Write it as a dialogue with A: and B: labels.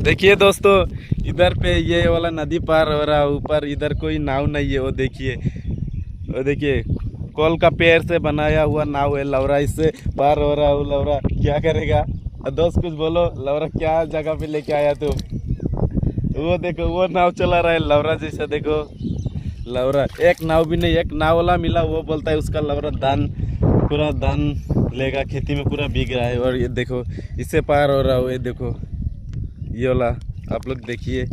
A: देखिए दोस्तों, इधर पे ये वाला नदी पार हो रहा है। ऊपर इधर कोई नाव नहीं है। वो देखिए, वो देखिए, कोल का पेड़ से बनाया हुआ नाव है। लवरा इससे पार हो रहा है। वो लवरा क्या करेगा? दोस्त कुछ बोलो। लवरा क्या जगह पे लेके आया तू? वो देखो, वो नाव चला रहा है लवरा जैसा। देखो लवरा, एक नाव भी नहीं, एक नाव वाला मिला। वो बोलता है उसका लवरा धान, पूरा धान लेगा, खेती में पूरा भीग रहा है। और ये देखो, इससे पार हो रहा है। ये देखो, ये वाला आप लोग देखिए।